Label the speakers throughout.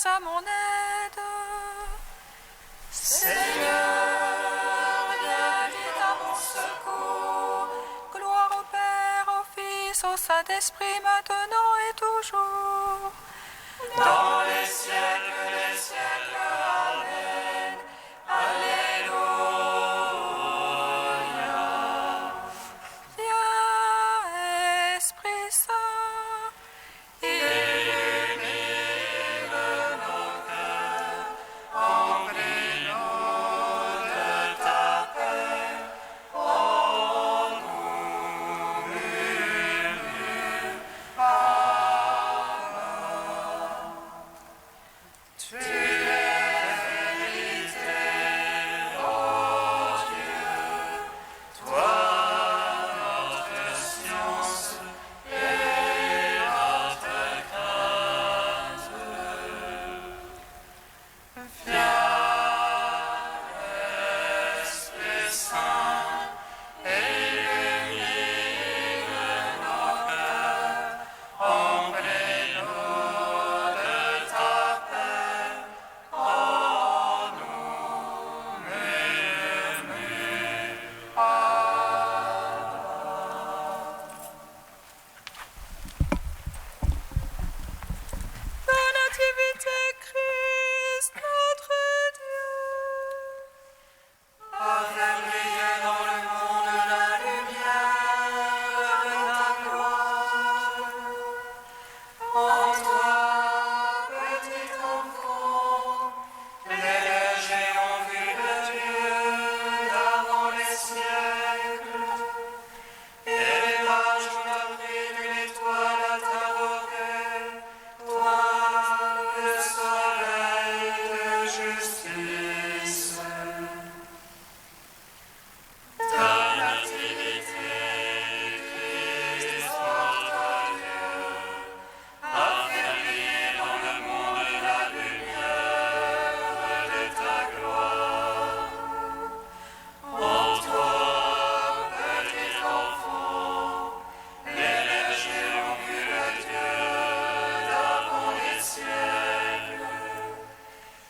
Speaker 1: à mon aide. Seigneur, viens vite à mon secours. Gloire au Père, au Fils, au Saint-Esprit, maintenant et toujours. Dans les siècles des siècles. Amen. Alléluia. Viens, Esprit Saint, illumine nos cœurs, remplis-nous de ta paix. Oh, nous murmure, Amen. Tu es vérité, oh Dieu, toi notre science et notre crainte. Viens, Esprit Saint, illumine nos cœurs, remplis-nous de ta paix. Oh, nous murmure, La nativité Christ, notre Dieu, a fait briller dans le monde la lumière de ta gloire. En toi, petit enfant, les légers ont vu le Dieu d'avant les siècles. Et les mages ont appris d'une étoile à t'adorer, toi, le soleil de justice. Ta nativité, Christ, notre Dieu, a fait briller dans le monde la lumière de ta gloire. En toi, petit enfant, les légers ont vu le Dieu d'avant les siècles.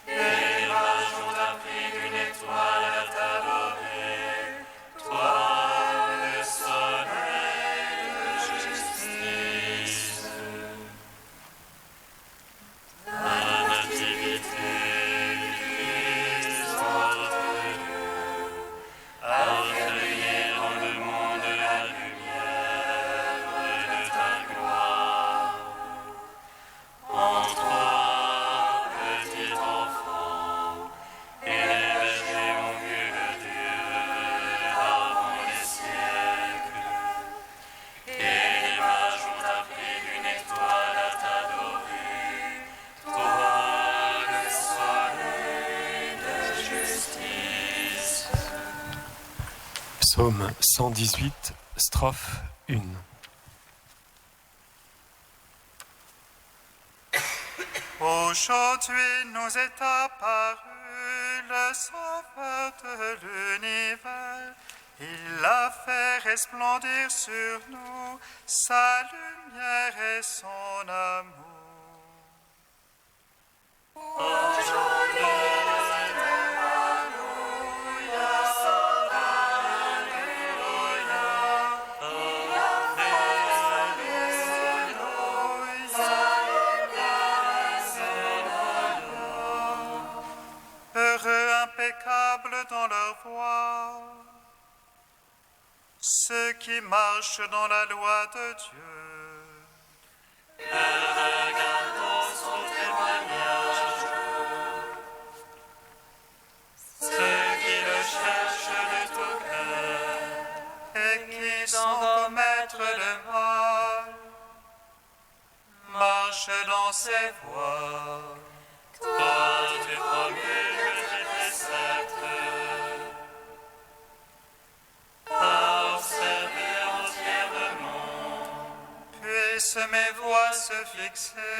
Speaker 1: Et les mages ont appris d'une étoile à t'adorer, toi, le soleil de justice. Ta nativité, Christ, notre Dieu, a fait briller dans le monde la lumière de ta gloire. En toi, petit enfant, et les légers ont vu le Dieu d'avant les siècles. Et les mages ont appris d'une étoile à t'adorer, toi, le soleil de justice.
Speaker 2: Psaume 118, strophe 1.
Speaker 3: Aujourd'hui nous est apparu le Sauveur de l'univers. Il a fait resplendir sur nous sa lumière et son amour. Heureux, impeccables dans leur voie, ceux qui marchent dans la loi de Dieu.
Speaker 1: Regardons son témoignage. Ceux qui le cherchent de tout cœur
Speaker 3: Et qui, sans commettre le mal, marchent dans ses voies.
Speaker 1: Toi, tu promulgues tes préceptes. À observer entièrement.
Speaker 3: Puissent mes voies se fixer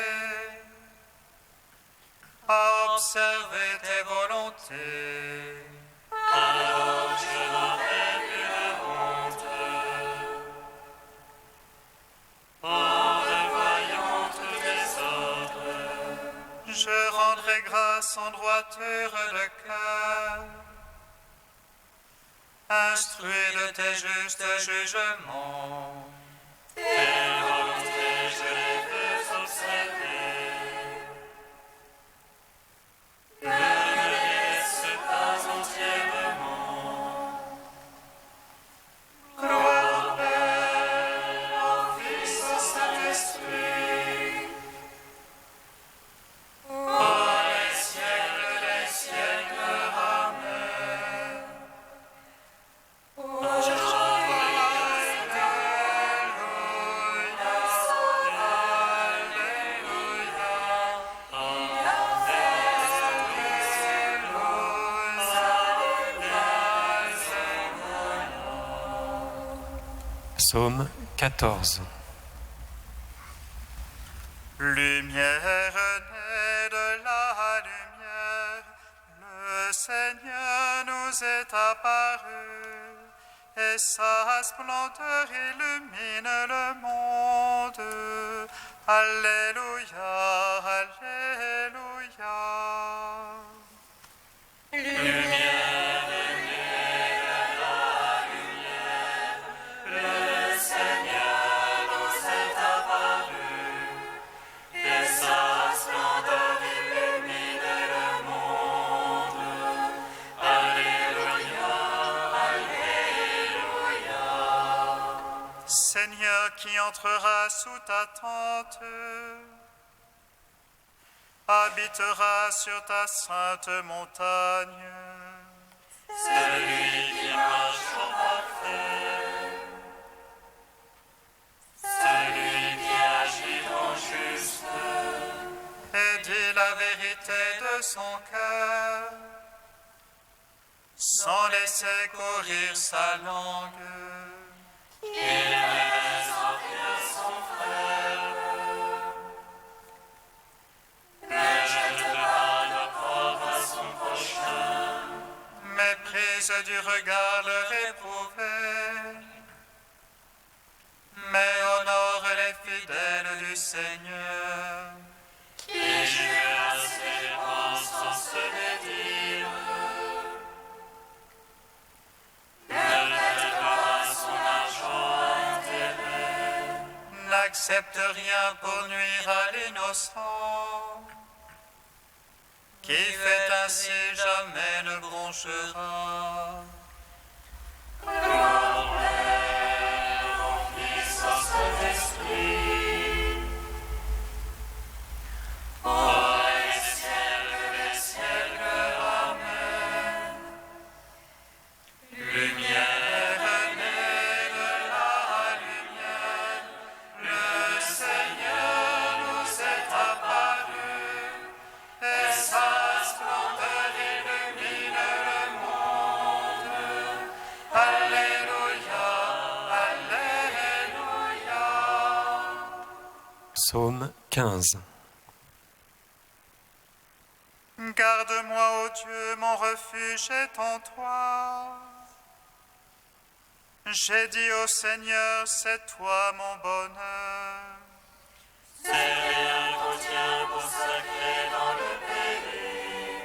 Speaker 3: à observer tes volontés.
Speaker 1: Alors je n'aurai plus de honte. En revoyant tous tes ordres,
Speaker 3: Je sans droiture de cœur. Instruis de tes justes jugements.
Speaker 4: Tes volontés, je les veux observer. Ne me laisse pas entièrement.
Speaker 3: Gloire au Père, au Fils, au Saint-Esprit.
Speaker 4: Pour les siècles des siècles. Amen.
Speaker 2: Psaume 14.
Speaker 3: Lumière née de la lumière, le Seigneur nous est apparu, et sa splendeur illumine le monde. Alléluia, Alléluia.
Speaker 4: Lumière née de la lumière, le Seigneur nous est apparu, et sa splendeur illumine le monde. Alléluia, Alléluia.
Speaker 3: Seigneur, qui entrera sous ta tente, habitera sur ta sainte montagne.
Speaker 4: Celui qui marche au parfait, celui qui agit en juste,
Speaker 3: Et dit la vérité de son cœur, sans laisser courir sa langue.
Speaker 4: il ne laisse en rien son frère, ne jette pas l'opprobre à son prochain,
Speaker 3: Méprise du regard le réprouvé, mais honore les fidèles du Seigneur.
Speaker 4: qui jure à ses dépenses sans se dédire, ne prête pas son argent à intérêt.
Speaker 3: N'accepte rien pour nuire à l'innocent, qui fait ainsi jamais ne bronchera.
Speaker 4: Gloire au Père, au Fils, au Saint-Esprit, pour les siècles des siècles. Amen.
Speaker 3: Lumière née de la lumière, le Seigneur nous est apparu, et sa splendeur illumine le monde. Alléluia, Alléluia.
Speaker 2: Psaume 15.
Speaker 3: Garde-moi, ô Dieu, mon refuge est en toi. J'ai dit au Seigneur, c'est toi mon bonheur.
Speaker 4: C'est rien qu'on tient consacré dans le pays.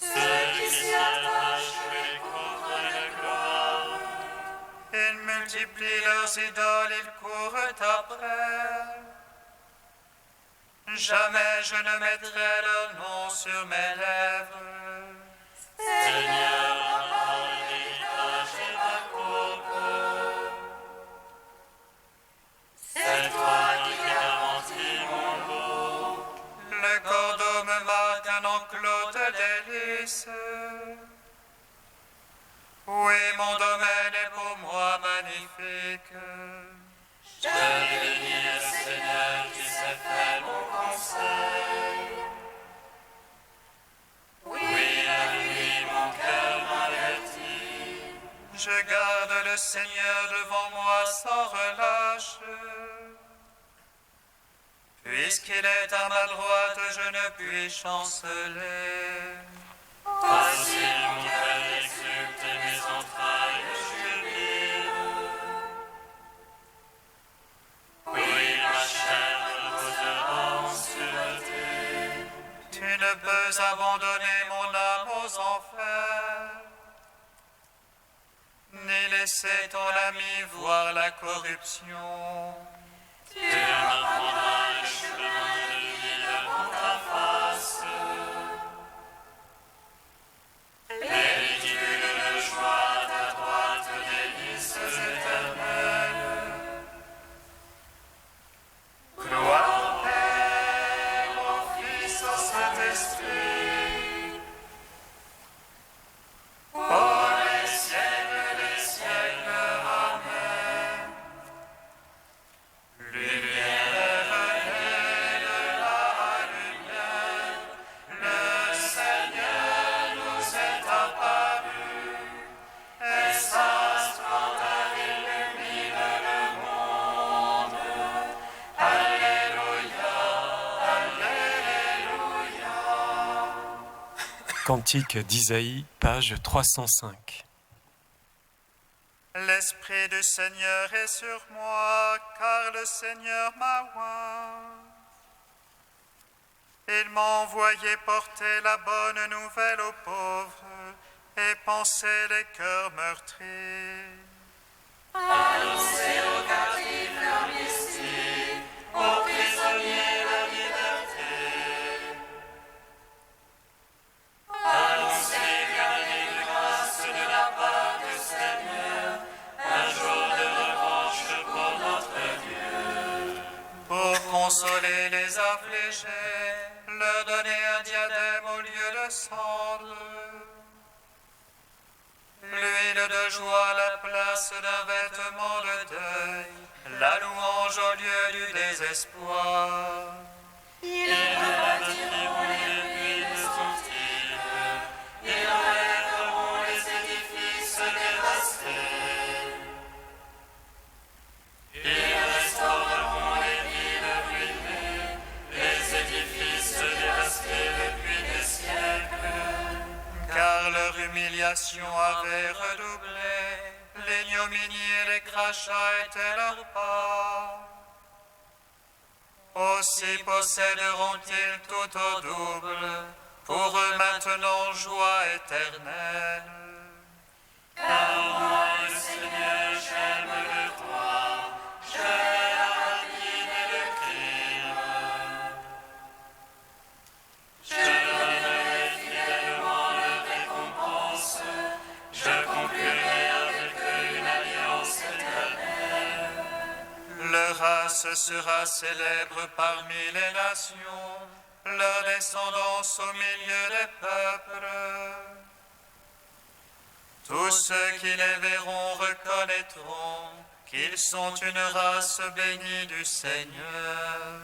Speaker 4: Ceux qui s'y attachent lui couvrent de gloire.
Speaker 3: Ils multiplient leurs idoles, ils courent après. Jamais je ne mettrai leur nom sur mes lèvres.
Speaker 4: Seigneur, apporte l'héritage et ma coupe. C'est toi qui garantis mon lot.
Speaker 3: Le cordeau me marque un enclos de délices. Oui, mon domaine est pour moi magnifique.
Speaker 4: Je bénis le Seigneur qui s'est fait mon conseil. Oui, la nuit mon cœur m'avertit.
Speaker 3: Je garde le Seigneur devant moi sans relâche. Puisqu'il est à ma droite, je ne puis chanceler.
Speaker 4: Voici mon cœur exulte et mes entrailles jubilent. Oui, ma chair reposera en sûreté.
Speaker 3: abandonné mon âme aux enfers, ni laissé ton ami voir la corruption.
Speaker 4: Tu m'apprendras le chemin de vie devant ta face. Plénitude de joie à ta droite, délices éternelles.
Speaker 3: Gloire au Père, au Fils, au Saint-Esprit, pour les siècles des siècles. Amen. Lumière venue de la lumière, le Seigneur nous est apparu, et sa splendeur illumine le monde. Alléluia, Alléluia.
Speaker 2: Cantique d'Isaïe, page 305.
Speaker 3: L'Esprit du Seigneur est sur moi, car le Seigneur m'a oint. Il m'a envoyé porter la bonne nouvelle aux pauvres et panser les cœurs meurtris.
Speaker 4: Annoncez aux captifs l'amnistie, aux prisonniers la liberté. Annoncez l'année de grâce de la part du Seigneur, un jour de revanche pour notre Dieu.
Speaker 3: Pour consoler les affligés, leur donner un diadème au lieu de cendre, l'huile de joie à la place d'un vêtement de deuil, la louange au lieu du désespoir.
Speaker 4: Ils rebâtiront les ruines sentiles, ils relèveront les édifices dévastés. Ils restaureront les villes ruinées, les édifices dévastés depuis des siècles.
Speaker 3: Car leur humiliation avait redoublé, l'ignominie et les crachats étaient leur part. Aussi posséderont-ils tout au double, pour eux maintenant joie éternelle.
Speaker 4: Car moi, le Seigneur, j'aime le droit, je hais la rapine et le crime. Je donnerai fidèlement leur récompense, je conclurai avec eux une alliance éternelle.
Speaker 3: Leur race sera célèbre parmi les nations, leur descendance au milieu des peuples. Tous ceux qui les verront reconnaîtront qu'ils sont une race bénie du Seigneur.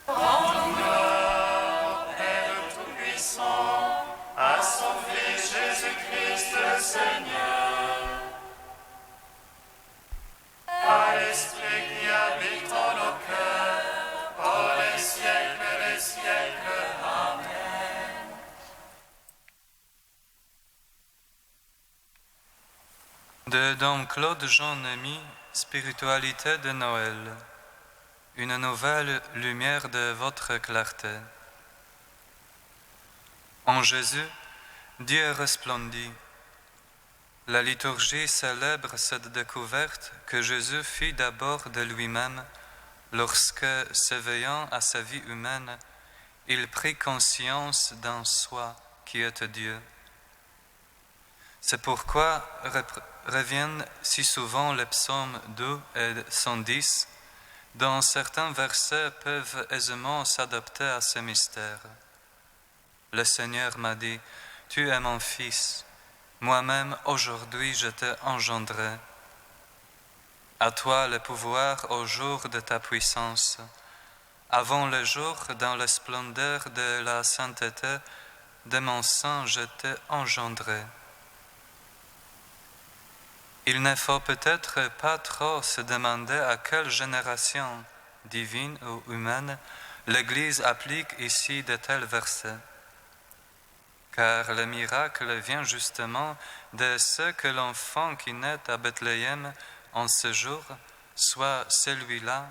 Speaker 3: Rendons gloire au Père Tout-Puissant, à son Fils Jésus-Christ le Seigneur, à l'Esprit qui habite en nos cœurs, pour les siècles des siècles. Amen.
Speaker 5: De Dom Claude Jean Nemy, Spiritualité de Noël. Une nouvelle lumière de votre clarté. En Jésus, Dieu resplendit. La liturgie célèbre cette découverte que Jésus fit d'abord de lui-même lorsque, s'éveillant à sa vie humaine, il prit conscience d'un soi qui est Dieu. C'est pourquoi reviennent si souvent les psaumes 2 et 110, dont certains versets peuvent aisément s'adapter à ce mystère. Le Seigneur m'a dit, « Tu es mon Fils, moi-même aujourd'hui je t'ai engendré. À toi le pouvoir au jour de ta puissance, avant le jour dans la splendeur de la sainteté de mon sein je t'ai engendré. » Il ne faut peut-être pas trop se demander à quelle génération, divine ou humaine, l'Église applique ici de tels versets. Car le miracle vient justement de ce que l'enfant qui naît à Bethléem en ce jour soit celui-là,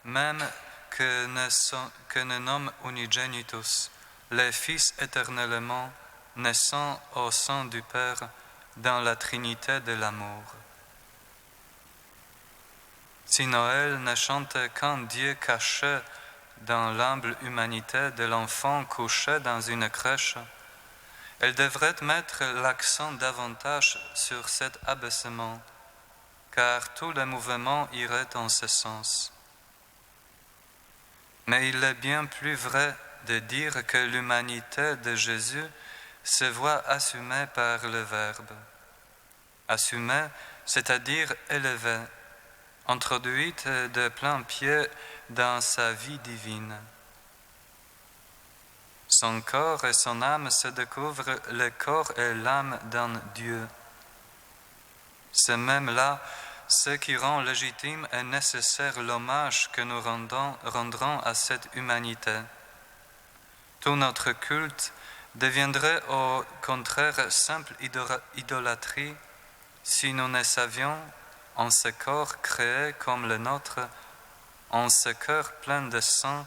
Speaker 5: même que ne nomme unigenitus, les fils éternellement, naissant au sein du Père, dans la Trinité de l'amour. Si Noël ne chante qu'un Dieu caché dans l'humble humanité de l'enfant couché dans une crèche, elle devrait mettre l'accent davantage sur cet abaissement, car tout le mouvement irait en ce sens. Mais il est bien plus vrai de dire que l'humanité de Jésus se voit assumée par le Verbe. Assumée, c'est-à-dire élevée, introduite de plein pied dans sa vie divine. Son corps et son âme se découvrent le corps et l'âme d'un Dieu. C'est même là ce qui rend légitime et nécessaire l'hommage que nous rendrons à cette humanité. Tout notre culte deviendrait au contraire simple idolâtrie si nous ne savions, en ce corps créé comme le nôtre, en ce cœur plein de sang,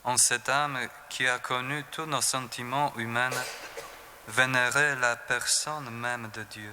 Speaker 5: en cette âme qui a connu tous nos sentiments humains, vénérer la personne même de Dieu.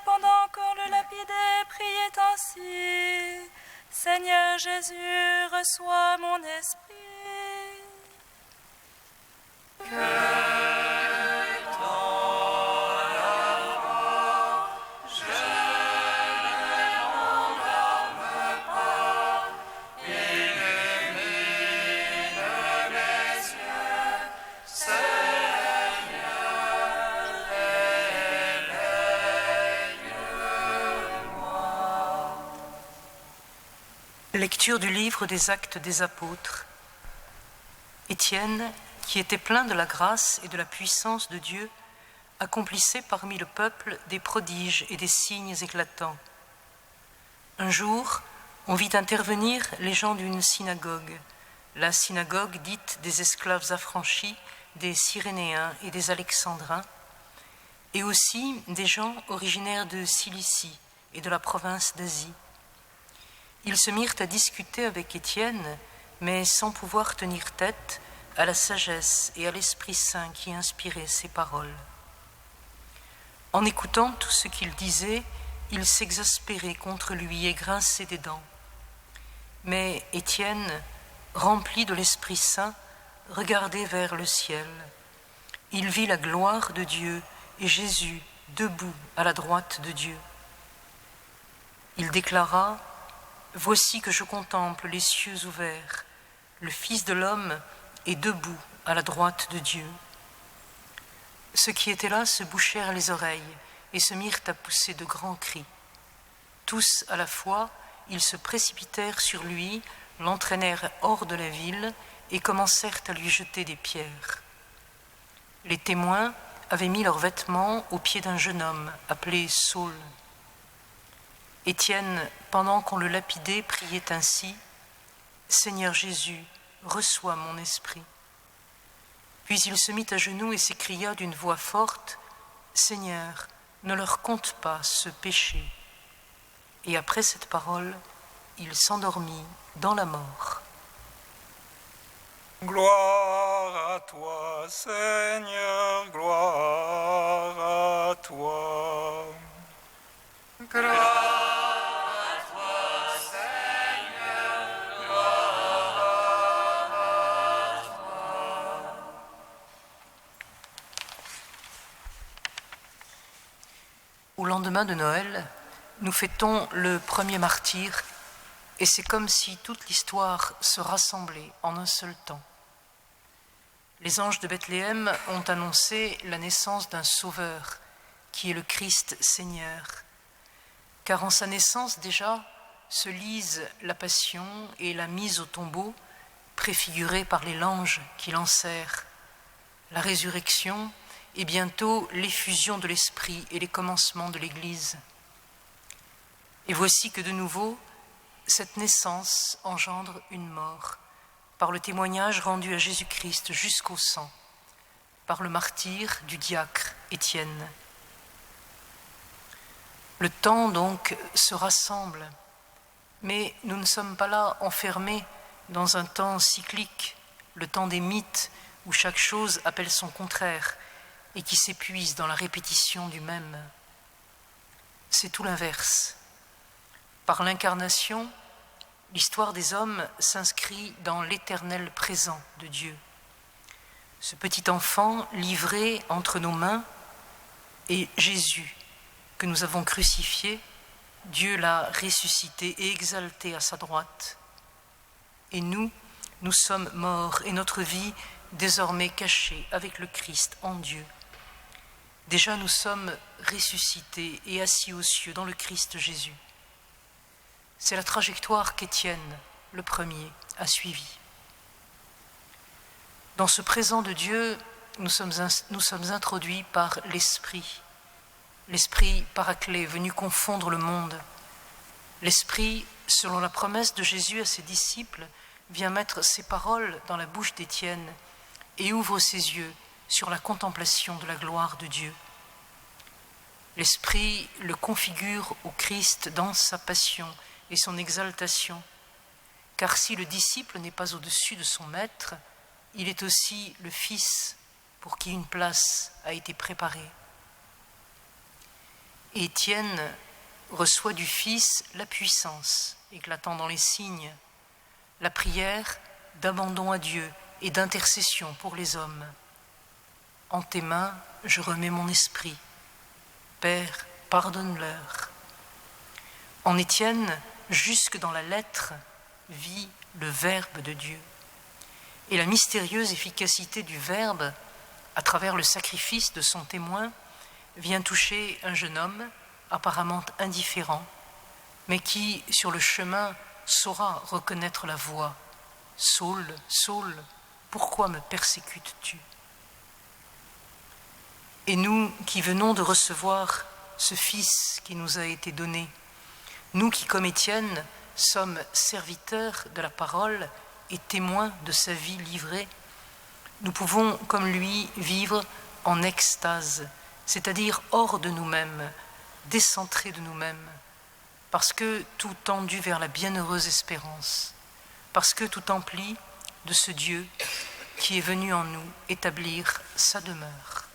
Speaker 1: Pendant qu'on le lapidait, priait ainsi: Seigneur Jésus, reçois mon esprit.
Speaker 6: Lecture du livre des Actes des Apôtres. Étienne, qui était plein de la grâce et de la puissance de Dieu, accomplissait parmi le peuple des prodiges et des signes éclatants. Un jour, on vit intervenir les gens d'une synagogue, la synagogue dite des esclaves affranchis, des Cyrénéens et des Alexandrins, et aussi des gens originaires de Cilicie et de la province d'Asie. Ils se mirent à discuter avec Étienne, mais sans pouvoir tenir tête à la sagesse et à l'Esprit Saint qui inspirait ses paroles. En écoutant tout ce qu'il disait, ils s'exaspéraient contre lui et grinçaient des dents. Mais Étienne, rempli de l'Esprit Saint, regardait vers le ciel. Il vit la gloire de Dieu et Jésus debout à la droite de Dieu. Il déclara : « Voici que je contemple les cieux ouverts, le Fils de l'homme est debout à la droite de Dieu. » Ceux qui étaient là se bouchèrent les oreilles et se mirent à pousser de grands cris. Tous à la fois, ils se précipitèrent sur lui, l'entraînèrent hors de la ville et commencèrent à lui jeter des pierres. Les témoins avaient mis leurs vêtements aux pieds d'un jeune homme appelé Saul. Étienne, pendant qu'on le lapidait, priait ainsi : « Seigneur Jésus, reçois mon esprit. » Puis il se mit à genoux et s'écria d'une voix forte : « Seigneur, ne leur compte pas ce péché. » Et après cette parole, il s'endormit dans la mort.
Speaker 3: Gloire à toi, Seigneur, gloire à toi.
Speaker 6: Au lendemain de Noël, nous fêtons le premier martyr, et c'est comme si toute l'histoire se rassemblait en un seul temps. Les anges de Bethléem ont annoncé la naissance d'un Sauveur, qui est le Christ Seigneur. Car en sa naissance déjà se lisent la passion et la mise au tombeau, préfigurées par les langes qui l'enserrent, la résurrection et bientôt l'effusion de l'Esprit et les commencements de l'Église. Et voici que de nouveau, cette naissance engendre une mort, par le témoignage rendu à Jésus-Christ jusqu'au sang, par le martyre du diacre Étienne. Le temps donc se rassemble, mais nous ne sommes pas là enfermés dans un temps cyclique, le temps des mythes où chaque chose appelle son contraire et qui s'épuise dans la répétition du même. C'est tout l'inverse. Par l'incarnation, l'histoire des hommes s'inscrit dans l'éternel présent de Dieu. Ce petit enfant livré entre nos mains est Jésus, que nous avons crucifié. Dieu l'a ressuscité et exalté à sa droite. Et nous sommes morts et notre vie désormais cachée avec le Christ en Dieu. Déjà nous sommes ressuscités et assis aux cieux dans le Christ Jésus. C'est la trajectoire qu'Étienne, le premier, a suivie. Dans ce présent de Dieu, nous sommes introduits par l'Esprit paraclet venu confondre le monde. L'Esprit, selon la promesse de Jésus à ses disciples, vient mettre ses paroles dans la bouche d'Étienne et ouvre ses yeux sur la contemplation de la gloire de Dieu. L'Esprit le configure au Christ dans sa passion et son exaltation, car si le disciple n'est pas au-dessus de son maître, il est aussi le Fils pour qui une place a été préparée. Et Étienne reçoit du Fils la puissance, éclatant dans les signes, la prière d'abandon à Dieu et d'intercession pour les hommes. En tes mains, je remets mon esprit. Père, pardonne-leur. En Étienne, jusque dans la lettre, vit le Verbe de Dieu. Et la mystérieuse efficacité du Verbe, à travers le sacrifice de son témoin, vient toucher un jeune homme apparemment indifférent, mais qui, sur le chemin, saura reconnaître la voix. « Saul, Saul, pourquoi me persécutes-tu ? Et nous qui venons de recevoir ce Fils qui nous a été donné, nous qui, comme Étienne, sommes serviteurs de la parole et témoins de sa vie livrée, nous pouvons, comme lui, vivre en extase, c'est-à-dire hors de nous-mêmes, décentrés de nous-mêmes, parce que tout tendu vers la bienheureuse espérance, parce que tout empli de ce Dieu qui est venu en nous établir sa demeure.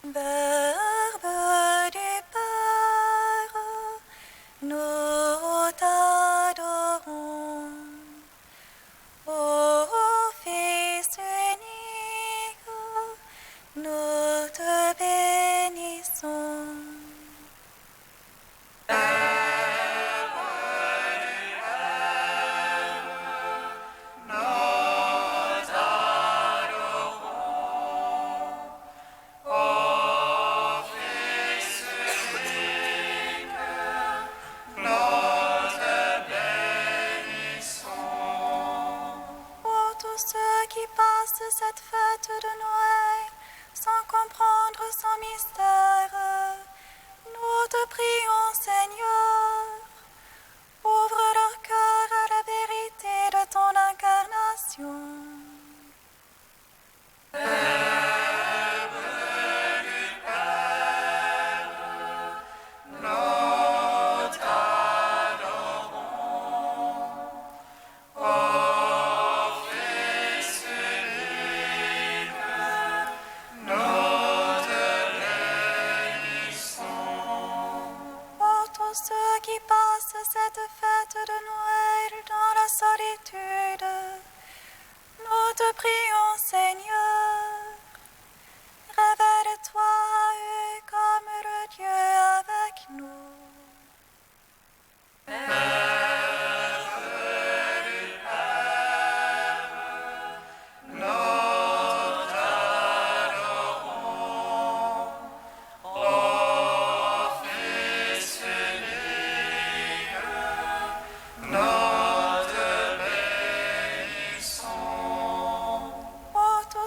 Speaker 1: Verbe du Père, nous t'adorons. Ô Fils unique, nous te bénissons.
Speaker 3: Nous
Speaker 1: tous ceux qui passent cette fête de Noël dans la solitude, nous te prions, Seigneur. Révèle-toi à eux comme le Dieu avec nous.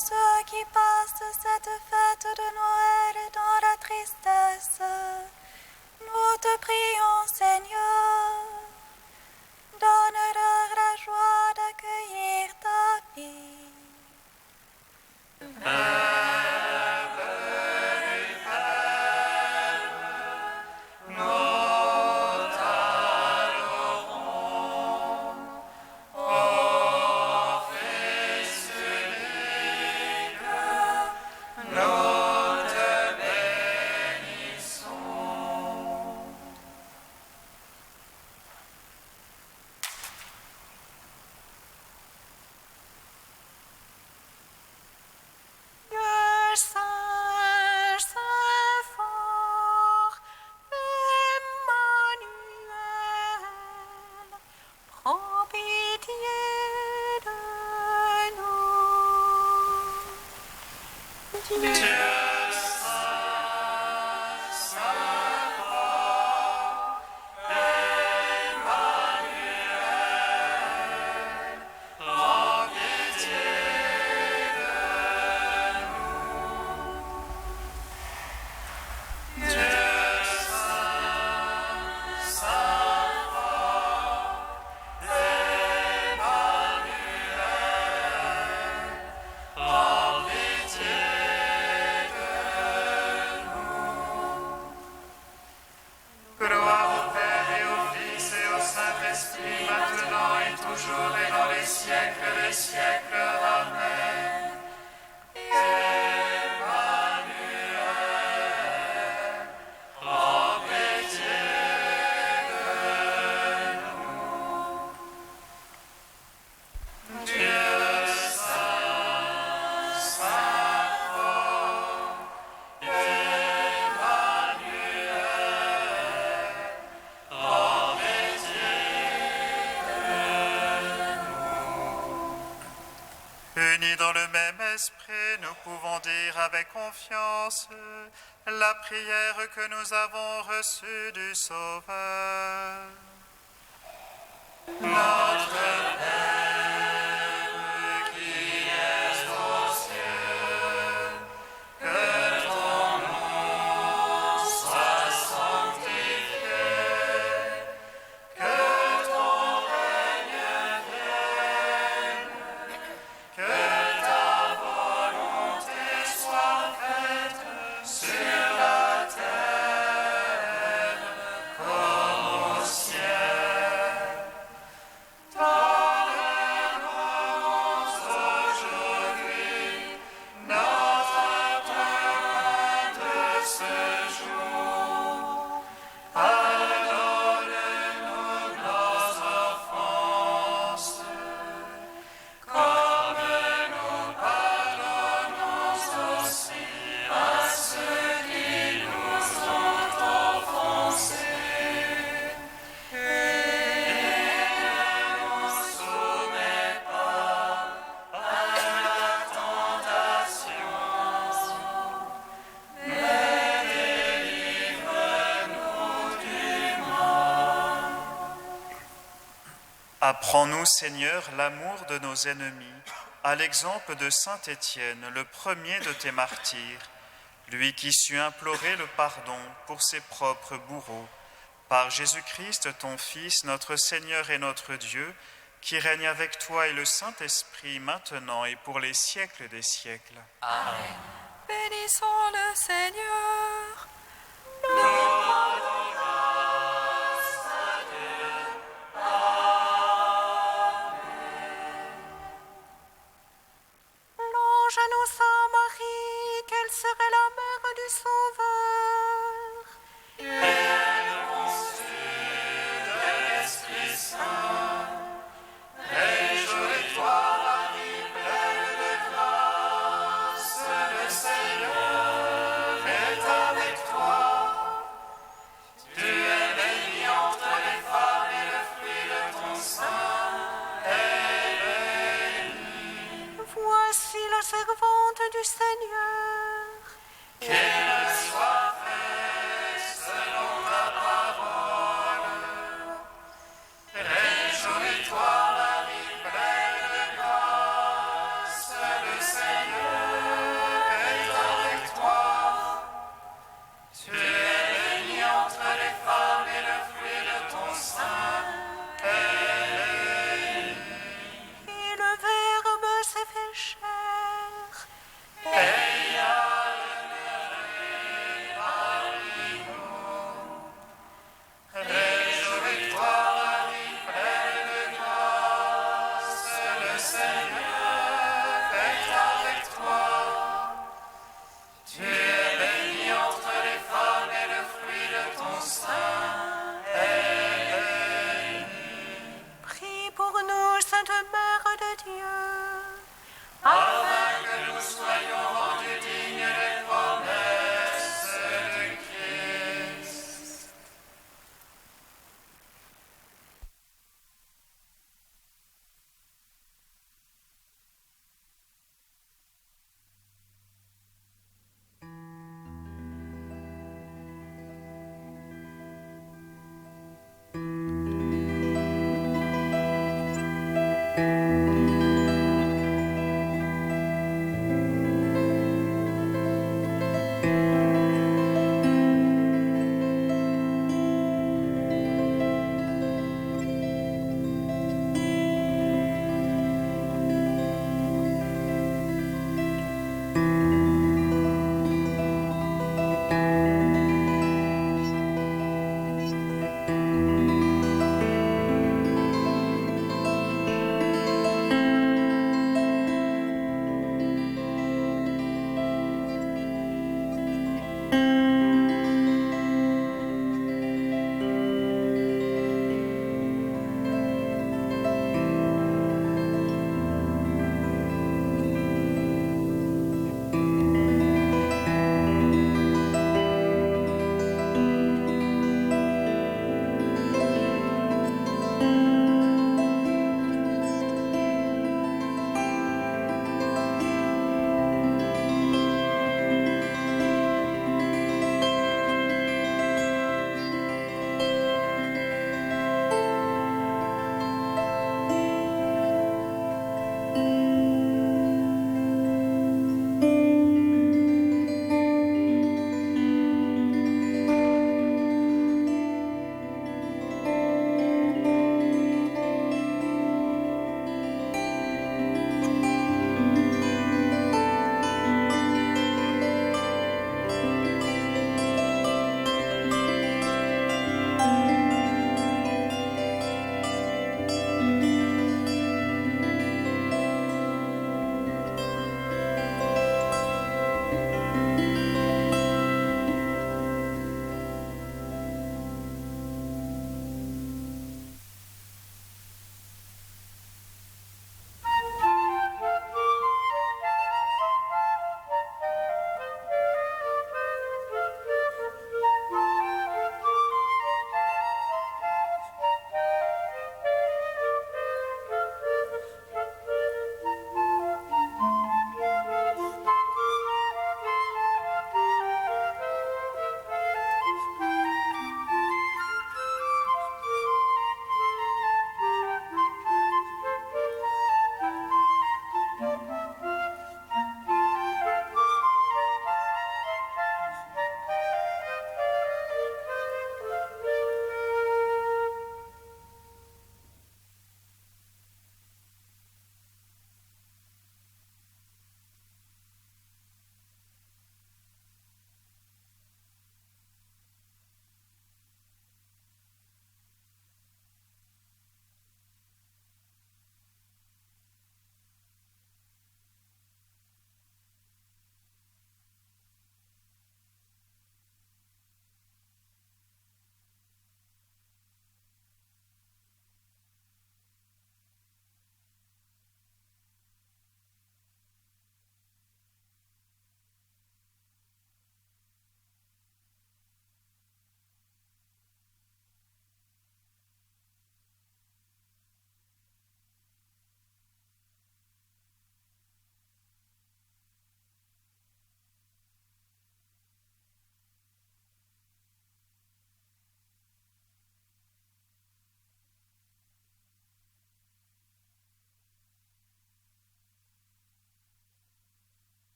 Speaker 1: Ceux qui passent cette fête de Noël dans la tristesse, nous te prions, Seigneur. Donne-leur la joie d'accueillir ta vie.
Speaker 3: Unis dans le même esprit, nous pouvons dire avec confiance la prière que nous avons reçue du Sauveur. Notre Père qui es aux cieux, que ton nom soit sanctifié, que ton règne vienne, que ta volonté soit faite sur la terre comme au ciel. Donne-nous aujourd'hui notre pain de ce jour. Pardonne-nous nos offenses, comme nous pardonnons aussi à ceux qui nous ont offensés. Et ne nous soumets pas à la tentation, mais délivre-nous du mal. Apprends-nous, Seigneur, l'amour de nos ennemis, à l'exemple de saint Étienne, le premier de tes martyrs, lui qui sut implorer le pardon pour ses propres bourreaux. Par Jésus-Christ, ton Fils, notre Seigneur et notre Dieu, qui règne avec toi et le Saint-Esprit, maintenant et pour les siècles des siècles.
Speaker 1: Bénissons le Seigneur. L'ange annonça à Marie qu'elle serait la mère du Sauveur.
Speaker 4: Et elle conçut
Speaker 6: servante du Seigneur.